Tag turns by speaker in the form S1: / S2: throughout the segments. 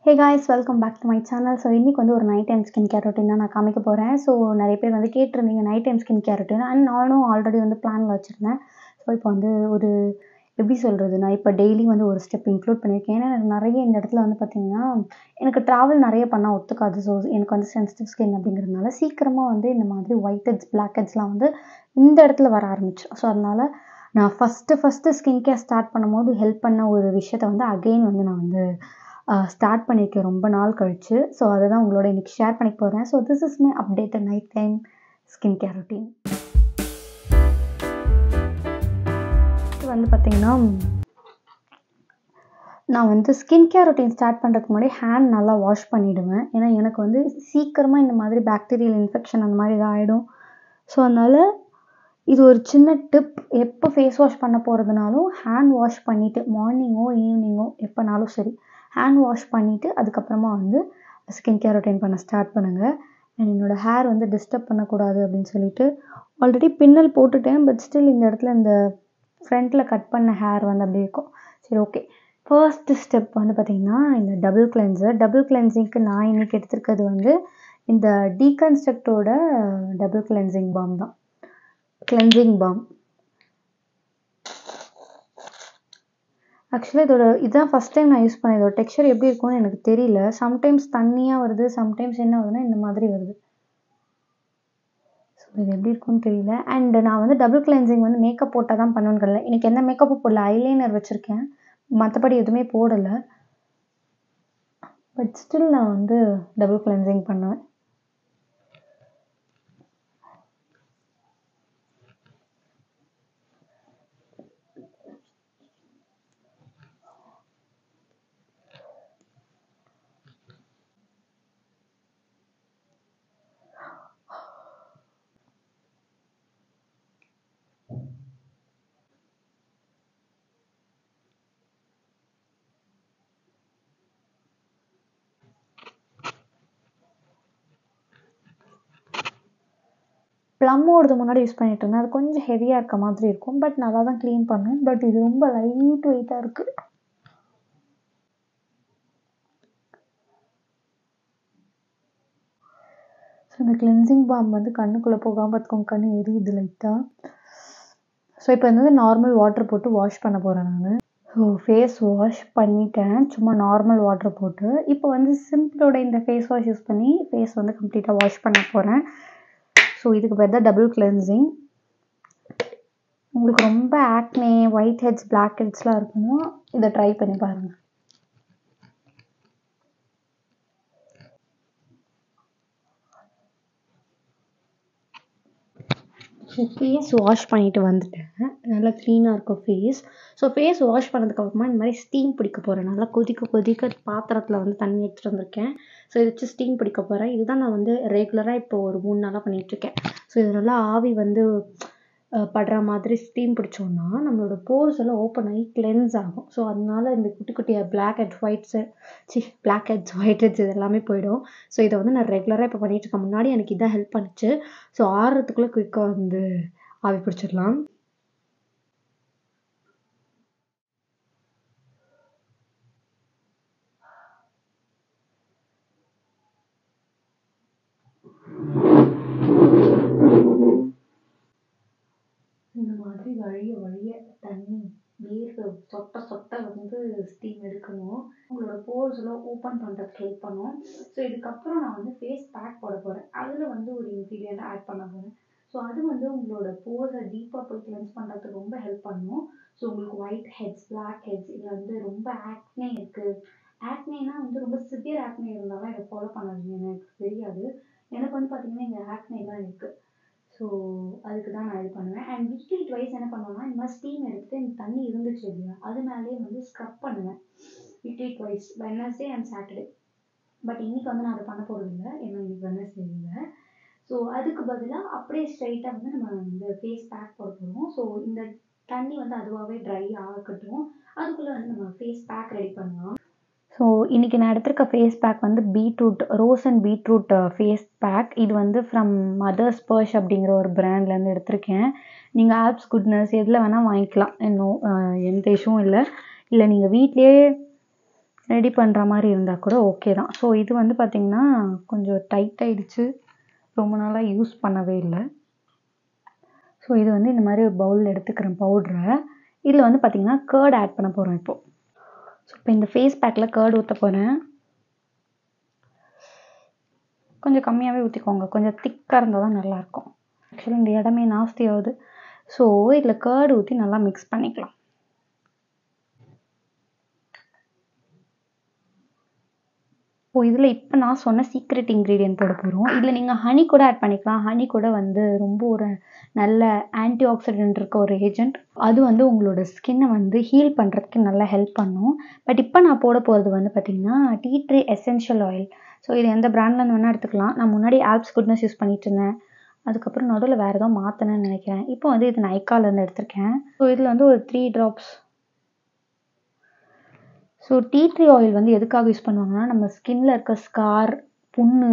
S1: Hey guys, welcome back to my channel. So இன்றைக்கி வந்து ஒரு night time skin care routine தான் நான் காமிக்க போகிறேன். ஸோ நிறைய பேர் வந்து கேட்டிருந்தீங்க night time skin care routine. And நானும் ஆல்ரெடி வந்து பிளானில் வச்சுருந்தேன். ஸோ இப்போ வந்து ஒரு எப்படி சொல்கிறது, நான் இப்போ டெய்லி வந்து ஒரு ஸ்டெப் இன்க்ளூட் பண்ணியிருக்கேன். ஏன்னா எனக்கு நிறைய இந்த இடத்துல வந்து பார்த்திங்கன்னா எனக்கு ட்ராவல் நிறைய பண்ணால் ஒத்துக்காது. ஸோ எனக்கு வந்து சென்சிட்டிவ் ஸ்கின் அப்படிங்கிறதுனால சீக்கிரமாக வந்து இந்த மாதிரி ஒயிட் ஹெட்ஸ், பிளாக் ஹெட்ஸ்லாம் வந்து இந்த இடத்துல வர ஆரம்பிச்சு. ஸோ அதனால் நான் ஃபஸ்ட்டு ஸ்கின் கேர் ஸ்டார்ட் பண்ணும்போது ஹெல்ப் பண்ண ஒரு விஷயத்தை வந்து அகெயின் வந்து நான் வந்து ஸ்டார்ட் பண்ணியிருக்கேன் ரொம்ப நாள் கழிச்சு. ஸோ அதை தான் உங்களோட இன்றைக்கி ஷேர் பண்ணிக்க போகிறேன். So this is my updated night time skin care routine. இது வந்து பார்த்திங்கன்னா, நான் வந்து ஸ்கின் கேர் ரொட்டீன் ஸ்டார்ட் பண்ணுறதுக்கு முன்னாடி ஹேண்ட் நல்லா வாஷ் பண்ணிவிடுவேன். ஏன்னா எனக்கு வந்து சீக்கிரமாக இந்த மாதிரி பாக்டீரியல் இன்ஃபெக்ஷன் அந்த மாதிரி இதாகிடும். ஸோ அதனால் இது ஒரு சின்ன டிப். எப்போ ஃபேஸ் வாஷ் பண்ண போகிறதுனாலும் ஹேண்ட் வாஷ் பண்ணிவிட்டு மார்னிங்கோ ஈவினிங்கோ எப்போனாலும் சரி ஹேண்ட் வாஷ் பண்ணிவிட்டு அதுக்கப்புறமா வந்து ஸ்கின் கேர் ரொட்டீன் பண்ண ஸ்டார்ட் பண்ணுங்கள். அண்ட் என்னோடய ஹேர் வந்து டிஸ்டர்ப் பண்ணக்கூடாது அப்படின்னு சொல்லிட்டு ஆல்ரெடி பின்னல் போட்டுட்டேன். பட் ஸ்டில் இந்த இடத்துல இந்த ஃப்ரண்ட்டில் கட் பண்ண ஹேர் வந்து அப்படி இருக்கும். சரி, ஓகே. ஃபர்ஸ்ட்டு ஸ்டெப் வந்து பார்த்திங்கன்னா இந்த டபுள் கிளென்சிங்க்கு நான் இன்றைக்கி எடுத்துருக்கிறது வந்து இந்த டீகன்ஸ்ட்ரக்டோட டபுள் கிளென்சிங் பாம் தான். கிளென்சிங் பாம் ஆக்சுவலாக இதுதான் ஃபஸ்ட் டைம் நான் யூஸ் பண்ணேன். இதோட டெக்ஸ்சர் எப்படி இருக்கும்னு எனக்கு தெரியல. சம்டைம்ஸ் தண்ணியாக வருது, சம்டைம்ஸ் என்ன வருதுன்னா இந்த மாதிரி வருது. ஸோ இது எப்படி இருக்கும்னு தெரியல. அண்ட் நான் வந்து டபுள் கிளென்சிங் வந்து மேக்கப் போட்டால் தான் பண்ணுவேன்னு எனக்கு எந்த மேக்கப்பும் போடல. ஐலைனர் வச்சுருக்கேன், மற்றபடி எதுவுமே போடலை. பட் ஸ்டில் நான் வந்து டபுள் கிளென்சிங் பண்ணுவேன். ப்ளம்மோடது முன்னாடி யூஸ் பண்ணிட்டு இருந்தேன். அது கொஞ்சம் ஹெவியாக இருக்க மாதிரி இருக்கும். பட் நல்லா தான் க்ளீன் பண்ணும். பட் இது ரொம்ப லைட் வெயிட்டாக இருக்குது. ஸோ இந்த கிளென்சிங் பாம் வந்து கண்ணுக்குள்ளே போகாமல் பார்த்துக்கோங்க. கண்ணு எரியுது லைட்டாக. ஸோ இப்போ வந்து நார்மல் வாட்டர் போட்டு வாஷ் பண்ண போகிறேன் நான். ஸோ ஃபேஸ் வாஷ் பண்ணிட்டேன், சும்மா நார்மல் வாட்டர் போட்டு. இப்போ வந்து சிம்பிளோட இந்த ஃபேஸ் வாஷ் யூஸ் பண்ணி ஃபேஸ் வந்து கம்ப்ளீட்டாக வாஷ் பண்ண போகிறேன். ஸோ இதுக்கு பேர் தான் டபுள் கிளென்சிங். உங்களுக்கு ரொம்ப ஆக்னே, ஒயிட் ஹெட்ஸ், பிளாக் ஹெட்ஸ்லாம் இருக்குன்னா இதை ட்ரை பண்ணி பாருங்கள். ஃபேஸ் வாஷ் பண்ணிவிட்டு வந்துட்டேன். நல்லா க்ளீனாக இருக்கும் ஃபேஸ். ஸோ ஃபேஸ் வாஷ் பண்ணதுக்கப்புறமா இந்த மாதிரி ஸ்டீம் பிடிக்க போகிறேன். நல்லா கொதிக்க பாத்திரத்தில் வந்து தண்ணி எடுத்துகிட்டு வந்திருக்கேன். ஸோ இதை வச்சு ஸ்டீம் பிடிக்க போகிறேன். இதுதான் நான் வந்து ரெகுலராக இப்போ ஒரு 3 நாளாக பண்ணிகிட்ருக்கேன். ஸோ இது நல்லா ஆவி வந்து படுற மாதிரி ஸ்டீம் பிடிச்சோன்னா நம்மளோட போர்ஸ் எல்லாம் ஓப்பன் ஆகி கிளென்ஸ் ஆகும். ஸோ அதனால இந்த குட்டி குட்டியாக பிளாக் ஹெட்ஸ், ஒயிட் ஹெட்ஸ் இது எல்லாமே போயிடும். ஸோ இதை வந்து நான் ரெகுலராக இப்போ பண்ணிகிட்ருக்கேன். முன்னாடி எனக்கு இதான் ஹெல்ப் பண்ணிச்சு. ஸோ ஆறுறதுக்குள்ளே குயிக்காக வந்து ஆவி பிடிச்சிடலாம். இந்த மாதிரி வழிய தண்ணி வேர்வை சொட்ட வந்து ஸ்டீம் எடுக்கணும். உங்களோட போர்ஸ் எல்லாம் ஓப்பன் பண்ணுறதுக்கு ஹெல்ப் பண்ணும். ஸோ இதுக்கப்புறம் நான் வந்து ஃபேஸ் பேக் போட போகிறேன். அதில் வந்து ஒரு இன்க்ரீடியன்ட் ஆட் பண்ண போகிறேன். ஸோ அது வந்து உங்களோட போர்ஸை டீப்பாக போய் கிளென்ஸ் பண்ணுறதுக்கு ரொம்ப ஹெல்ப் பண்ணும். ஸோ உங்களுக்கு ஒயிட் ஹெட்ஸ், பிளாக் ஹெட்ஸ், இதில் வந்து ரொம்ப ஆக்னே இருக்குது. ஆக்னேனா வந்து ரொம்ப சிவியர் ஆக்னே இருந்தாலும் இதை ஃபாலோ பண்ணாதீங்க. எனக்கு தெரியாது. எனக்கு வந்து பார்த்திங்கன்னா இங்கே ஆக்னேலாம் இருக்குது. ஸோ அதுக்கு தான் நான் இது பண்ணுவேன். அண்ட் வீக்லி ட்வைஸ் என்ன பண்ணுவேன்னா, இந்த மாதிரி ஸ்டீம் எடுத்துகிட்டு இந்த தண்ணி இருந்துச்சு இல்லையா, அது மேலேயே வந்து ஸ்க்ரப் பண்ணுவேன். Weekly twice, Wednesday and Saturday. But இன்றைக்கி வந்து நான் அதை பண்ண போகிறது இல்லை, ஏன்னா இன்றைக்கி வெட்னஸ்டே இல்லை. ஸோ அதுக்கு பதிலாக அப்படியே ஸ்ட்ரைட்டாக வந்து நம்ம இந்த ஃபேஸ் பேக் போட போகிறோம். ஸோ இந்த தண்ணி வந்து அதுவாகவே ட்ரை ஆகட்டும். அதுக்குள்ளே வந்து நம்ம ஃபேஸ் பேக் ரெடி பண்ணலாம். ஸோ இன்றைக்கி நான் எடுத்திருக்க ஃபேஸ் பேக் வந்து rose and beetroot face pack. இது வந்து ஃப்ரம் மதர்ஸ் பர்ஷ் அப்படிங்கிற ஒரு பிராண்ட்லேருந்து எடுத்திருக்கேன். நீங்கள் ஆப்ஸ் குட்னஸ் எதில் வேணால் வாங்கிக்கலாம். இன்னும் எந்த இஷ்யூவும் இல்லை. நீங்கள் வீட்லேயே ரெடி பண்ணுற மாதிரி இருந்தால் கூட ஓகே தான். ஸோ இது வந்து பார்த்திங்கன்னா கொஞ்சம் டைட் ஆகிடுச்சு, ரொம்ப நாளாக யூஸ் பண்ணவே இல்லை. ஸோ இது வந்து இந்த மாதிரி ஒரு பவுலில் எடுத்துக்கிறேன் பவுட்ரை. இதில் வந்து பார்த்திங்கன்னா கர்ட் ஆட் பண்ண போகிறோம் இப்போது. ஸோ இப்போ இந்த ஃபேஸ் பேக்கில் கர்ட் ஊற்ற போகிறேன். கொஞ்சம் கம்மியாகவே ஊற்றிக்கோங்க, கொஞ்சம் திக்காக இருந்தால் தான் நல்லாயிருக்கும். ஆக்சுவலி இந்த இடமே நாஸ்தி ஆகுது. ஸோ இதில் கர்ட் ஊற்றி நல்லா மிக்ஸ் பண்ணிக்கலாம். இதில் இப்போ நான் சொன்ன சீக்ரெட் இன்க்ரீடியன்ட் போட போகிறோம். இதில் நீங்கள் ஹனி கூட ஆட் பண்ணிக்கலாம். ஹனி கூட வந்து ரொம்ப ஒரு நல்ல ஆன்டி ஆக்சிடென்ட் இருக்க ஒரு ஏஜென்ட். அது வந்து உங்களோட ஸ்கின்னை வந்து ஹீல் பண்ணுறதுக்கு நல்லா ஹெல்ப் பண்ணும். பட் இப்போ நான் போட போகிறது வந்து பார்த்திங்கன்னா tea tree essential oil. So இது எந்த பிராண்ட்லேருந்து வேணால் எடுத்துக்கலாம். நான் முன்னாடி ஆல்ப்ஸ் குட்னஸ் யூஸ் பண்ணிட்டு இருந்தேன். அதுக்கப்புறம் நடுவில் வேறு ஏதோ மாற்றினேன்னு நினைக்கிறேன். இப்போ வந்து இது நைக்காலேருந்து எடுத்திருக்கேன். ஸோ இதில் வந்து ஒரு 3 drops. So tea tree oil வந்து எதுக்காக யூஸ் பண்ணுவாங்கன்னா, நம்ம ஸ்கின்ல இருக்க ஸ்கார், புண்ணு,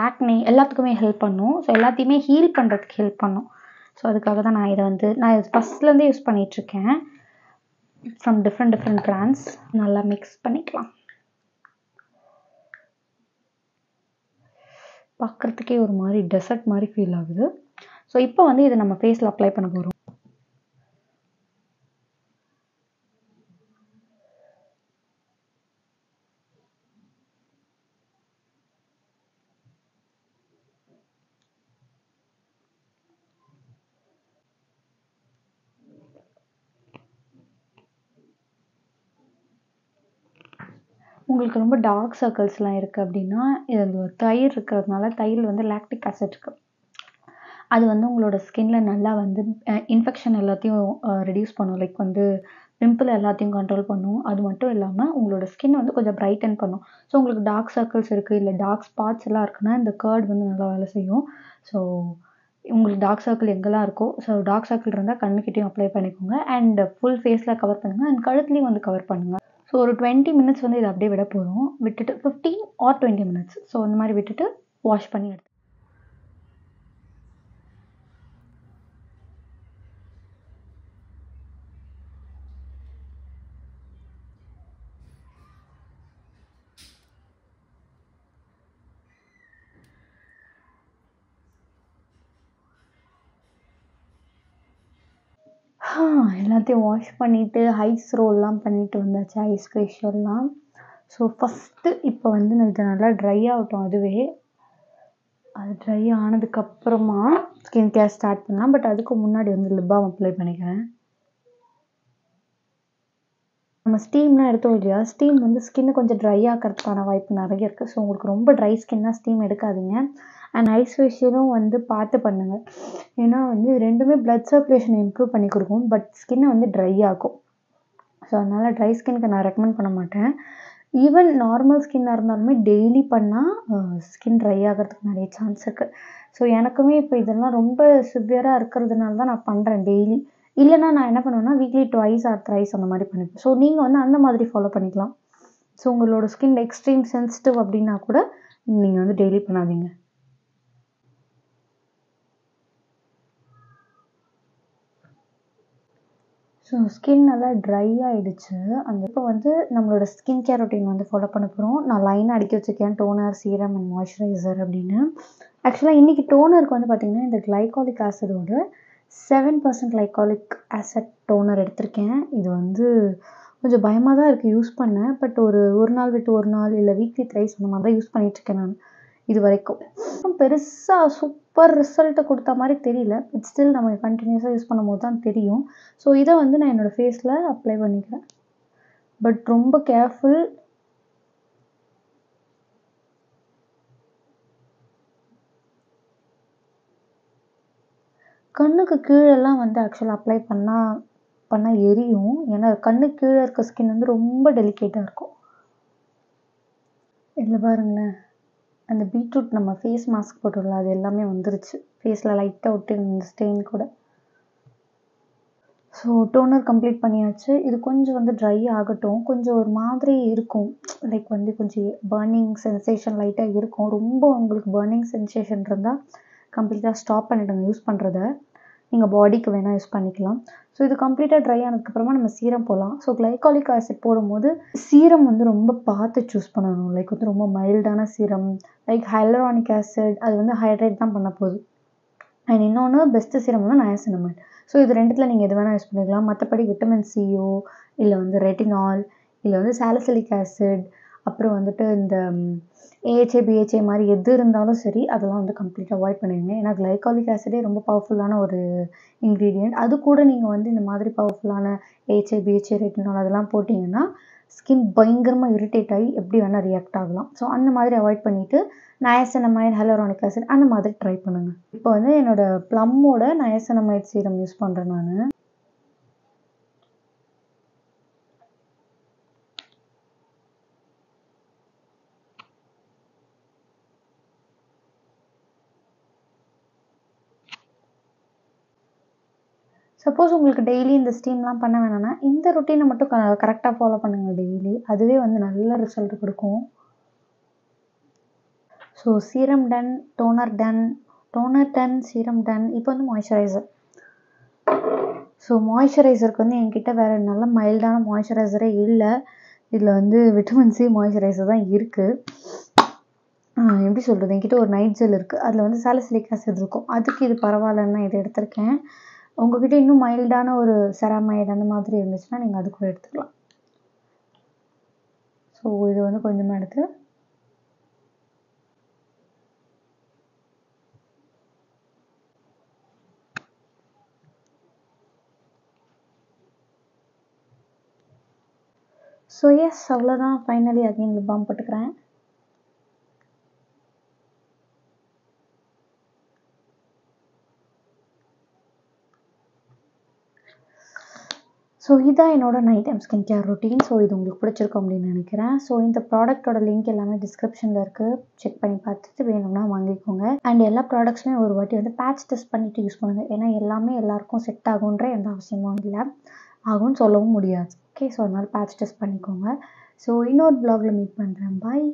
S1: ஆக்னே எல்லாத்துக்குமே ஹெல்ப் பண்ணும். ஸோ எல்லாத்தையுமே ஹீல் பண்ணுறதுக்கு ஹெல்ப் பண்ணும். ஸோ அதுக்காக தான் நான் இது ஃபஸ்ட்லேருந்தே யூஸ் பண்ணிகிட்ருக்கேன். From different brands. நல்லா மிக்ஸ் பண்ணிக்கலாம். பார்க்குறதுக்கே ஒரு மாதிரி டெசர்ட் மாதிரி ஃபீல் ஆகுது. ஸோ இப்போ வந்து இதை நம்ம ஃபேஸில் அப்ளை பண்ண போகிறோம். உங்களுக்கு ரொம்ப டார்க் சர்க்கிள்ஸ்லாம் இருக்குது அப்படின்னா, இதில் தயிர் இருக்கிறதுனால, தயிரில் வந்து லாக்டிக் ஆசிட் இருக்குது. அது வந்து உங்களோட ஸ்கின்ல நல்லா வந்து இன்ஃபெக்ஷன் எல்லாத்தையும் ரெடியூஸ் பண்ணும். லைக் வந்து பிம்பிள் எல்லாத்தையும் கண்ட்ரோல் பண்ணும். அது மட்டும் இல்லாமல் உங்களோட ஸ்கின் வந்து கொஞ்சம் பிரைட்டன் பண்ணும். ஸோ உங்களுக்கு டார்க் சர்க்கிள்ஸ் இருக்குது, இல்லை டார்க் ஸ்பாட்ஸ் எல்லாம் இருக்குன்னா இந்த கர்ட் வந்து நல்லா வேலை செய்யும். ஸோ உங்களுக்கு டார்க் சர்க்கிள் எங்கெல்லாம் இருக்கோ, ஸோ டார்க் சர்க்கிள் இருந்தால் கண்ணுக்கிட்டையும் அப்ளை பண்ணிக்கோங்க. அண்ட் ஃபுல் ஃபேஸில் கவர் பண்ணுங்கள். அண்ட் கழுத்துலேயும் வந்து கவர் பண்ணுங்கள். ஸோ ஒரு 20 minutes வந்து இதை அப்படியே விட போகிறோம். விட்டுட்டு 15 or 20 minutes. ஸோ இந்த மாதிரி விட்டுட்டு வாஷ் பண்ணி எடுத்து எல்லாத்தையும் வாஷ் பண்ணிவிட்டு ஐஸ் ரோல்லாம் பண்ணிவிட்டு வந்தாச்சு, ஐஸ் ஃபேஷியல்லாம். ஸோ ஃபஸ்ட்டு இப்போ வந்து இது நல்லா ட்ரை ஆகட்டும். அதுவே அது ட்ரை ஆனதுக்கப்புறமா ஸ்கின் கேர் ஸ்டார்ட் பண்ணலாம். பட் அதுக்கு முன்னாடி வந்து லிப் பாம் அப்ளை பண்ணிக்கிறேன். நம்ம ஸ்டீம்லாம் எடுத்தோம் இல்லையா, ஸ்டீம் வந்து ஸ்கின்னு கொஞ்சம் ட்ரை ஆக்கிறதுக்கான வாய்ப்பு நிறைய இருக்குது. ஸோ உங்களுக்கு ரொம்ப ட்ரை ஸ்கின்னா ஸ்டீம் எடுக்காதீங்க. அண்ட் ஐஸ் ஃபேஷியலும் வந்து பார்த்து பண்ணுங்கள். ஏன்னா வந்து ரெண்டுமே பிளட் சர்க்குலேஷன் இம்ப்ரூவ் பண்ணி கொடுக்கும். பட் ஸ்கின்னை வந்து ட்ரை ஆகும். ஸோ அதனால் ட்ரை ஸ்கின்னுக்கு நான் ரெக்கமெண்ட் பண்ண மாட்டேன். ஈவன் நார்மல் ஸ்கின்னாக இருந்தாலுமே டெய்லி பண்ணால் ஸ்கின் ட்ரை ஆகிறதுக்கு நிறைய சான்ஸ் இருக்குது. ஸோ எனக்குமே இப்போ இதெல்லாம் ரொம்ப சிவியராக இருக்கிறதுனால தான் நான் பண்ணுறேன் டெய்லி. இல்லைனா நான் என்ன பண்ணுவேன்னா வீக்லி 2 or 3 அந்த மாதிரி பண்ணிப்பேன். ஸோ நீங்கள் வந்து அந்த மாதிரி ஃபாலோ பண்ணிக்கலாம். ஸோ உங்களோட ஸ்கின் எக்ஸ்ட்ரீம் சென்சிட்டிவ் அப்படின்னா கூட நீங்கள் வந்து டெய்லி பண்ணாதீங்க. ஸோ ஸ்கின் நல்லா ட்ரை ஆகிடுச்சு. இப்போ வந்து நம்மளோட ஸ்கின் கேர் ரொட்டீன் வந்து ஃபாலோ பண்ண போகிறோம். நான் லைனாக அடுக்கி வச்சுருக்கேன் டோனர், சீரம் அண்ட் மாய்ஸ்சரைசர் அப்படின்னு. ஆக்சுவலாக இன்றைக்கி டோனருக்கு வந்து பார்த்திங்கன்னா இந்த கிளைகாலிக் ஆசிடோட 7% கிளைகாலிக் ஆசிட் டோனர் எடுத்திருக்கேன். இது வந்து கொஞ்சம் பயமாக தான் இருக்குது யூஸ் பண்ண. பட் ஒரு நாள் விட்டு ஒரு நாள் இல்லை வீக்லி 3 அந்த மாதிரி தான் யூஸ் பண்ணிகிட்ருக்கேன் நான் இது வரைக்கும். பெருசாக சூப்பர் ரிசல்ட்டை கொடுத்த மாதிரி தெரியல. பட் ஸ்டில் நம்ம கண்டினியூஸாக யூஸ் பண்ணும்போது தான் தெரியும். ஸோ இதை வந்து நான் என்னோடய ஃபேஸில் அப்ளை பண்ணிக்கிறேன். பட் ரொம்ப கேர்ஃபுல். கண்ணுக்கு கீழெல்லாம் வந்து ஆக்சுவலாக அப்ளை பண்ணால் எரியும். ஏன்னா கண்ணுக்கு கீழே இருக்க ஸ்கின் வந்து ரொம்ப டெலிகேட்டாக இருக்கும். இதில் பாருங்களேன், அந்த பீட்ரூட் நம்ம ஃபேஸ் மாஸ்க் போட்டோம்ல அது எல்லாமே வந்துருச்சு. ஃபேஸில் லைட்டாக விட்டு இந்த ஸ்டெயின் கூட. ஸோ டோனர் கம்ப்ளீட் பண்ணியாச்சு. இது கொஞ்சம் வந்து ட்ரை ஆகட்டும். கொஞ்சம் ஒரு மாதிரி இருக்கும். லைக் வந்து கொஞ்சம் பர்னிங் சென்சேஷன் லைட்டாக இருக்கும். ரொம்ப உங்களுக்கு பர்னிங் சென்சேஷன் இருந்தால் கம்ப்ளீட்டாக ஸ்டாப் பண்ணிவிடுங்க யூஸ் பண்ணுறத. நீங்கள் பாடிக்கு வேணால் யூஸ் பண்ணிக்கலாம். ஸோ இது கம்ப்ளீட்டாக ட்ரை ஆனதுக்கப்புறமா நம்ம சீரம் போடலாம். ஸோ கிளைகாலிக் ஆசிட் போடும்போது சீரம் வந்து ரொம்ப பார்த்து சூஸ் பண்ணணும். லைக் வந்து ரொம்ப மைல்டான சீரம், லைக் ஹைலரானிக் ஆசிட் அது வந்து ஹைட்ரேட் தான் பண்ண போகுது. அண்ட் இன்னொன்று பெஸ்ட்டு சீரம் வந்து நயாசினமைட். ஸோ இது ரெண்டுத்தில் நீங்கள் எது வேணால் யூஸ் பண்ணிக்கலாம். மற்றபடி விட்டமின் சியோ இல்லை வந்து ரெட்டினால் இல்லை வந்து சாலிசிலிக் ஆசிட் அப்புறம் வந்துட்டு இந்த ஏஹெச்ஏ பிஹெச்ஏ மாதிரி எது இருந்தாலும் சரி அதெல்லாம் வந்து கம்ப்ளீட்டாக அவாய்ட் பண்ணிடுங்க. ஏன்னா கிளைகாலிக் ஆசிடே ரொம்ப பவர்ஃபுல்லான ஒரு இன்க்ரீடியன்ட். அது கூட நீங்கள் வந்து இந்த மாதிரி பவர்ஃபுல்லான ஏஹெச்ஏ பிஹெச்ஏ ரெட்டினால் அதெல்லாம் போட்டிங்கன்னா ஸ்கின் பயங்கரமாக இரிட்டேட் ஆகி எப்படி வேணால் ரியாக்ட் ஆகலாம். ஸோ அந்த மாதிரி அவாய்ட் பண்ணிவிட்டு நயாசினமைட் ஹைலரானிக் ஆசிட் அந்த மாதிரி ட்ரை பண்ணுங்கள். இப்போ வந்து என்னோடய ப்ளம்மோட நயாசினமைட் சீரம் யூஸ் பண்ணுறேன் நான். சப்போஸ் உங்களுக்கு டெய்லி இந்த ஸ்டீம்லாம் பண்ண வேணாம்னா இந்த ரொட்டீனை மட்டும் கரெக்டாக ஃபாலோ பண்ணுங்கள் டெய்லி. அதுவே வந்து நல்ல ரிசல்ட் கொடுக்கும். So serum done, toner done, serum done. இப்போ வந்து மாய்ஸ்சரைசர். ஸோ மாய்ஸ்சரைசருக்கு வந்து என்கிட்ட வேறு நல்ல மைல்டான மாய்ஸ்சரைசரே இல்லை. இதில் வந்து விட்டமின் சி மாய்ஸ்சரைசர் தான் இருக்குது. எப்படி சொல்கிறது, என்கிட்ட ஒரு நைட் ஜெல் இருக்குது. அதில் வந்து சாலிசிலிக் ஆசிட் இருக்கும். அதுக்கு இது பரவாயில்லன்னு நான் இதை எடுத்திருக்கேன். உங்ககிட்ட இன்னும் மைல்டான ஒரு செராமைடு அந்த மாதிரி இருந்துச்சுன்னா நீங்கள் அது கூட எடுத்துக்கலாம். ஸோ இது வந்து கொஞ்சமாக எடுத்து ஸோ எஸ் அவ்வளோதான். ஃபைனலி அகைன் லிப் பாம் போட்டுக்கிறேன். ஸோ இதான் என்னோட night time skin care routine. So இது உங்களுக்கு பிடிச்சிருக்கும் அப்படின்னு நினைக்கிறேன். ஸோ இந்த ப்ராடக்ட்டோட லிங்க் எல்லாமே டிஸ்கிரிப்ஷனில் இருக்குது. செக் பண்ணி பார்த்துட்டு வேணும்னா வாங்கிக்கோங்க. அண்ட் எல்லா ப்ராடக்ட்ஸுமே ஒரு வாட்டி வந்து பேட்ச் டெஸ்ட் பண்ணிவிட்டு யூஸ் பண்ணுங்கள். ஏன்னா எல்லாமே எல்லாருக்கும் செட் ஆகுன்ற எந்த அவசியமும் இல்லை, ஆகும்னு சொல்லவும் முடியாது. ஓகே, ஸோ அதனால் பேட்ச் டெஸ்ட் பண்ணிக்கோங்க. ஸோ இன்னொரு வ்ளாகில் மீட் பண்ணுறேன். பாய்.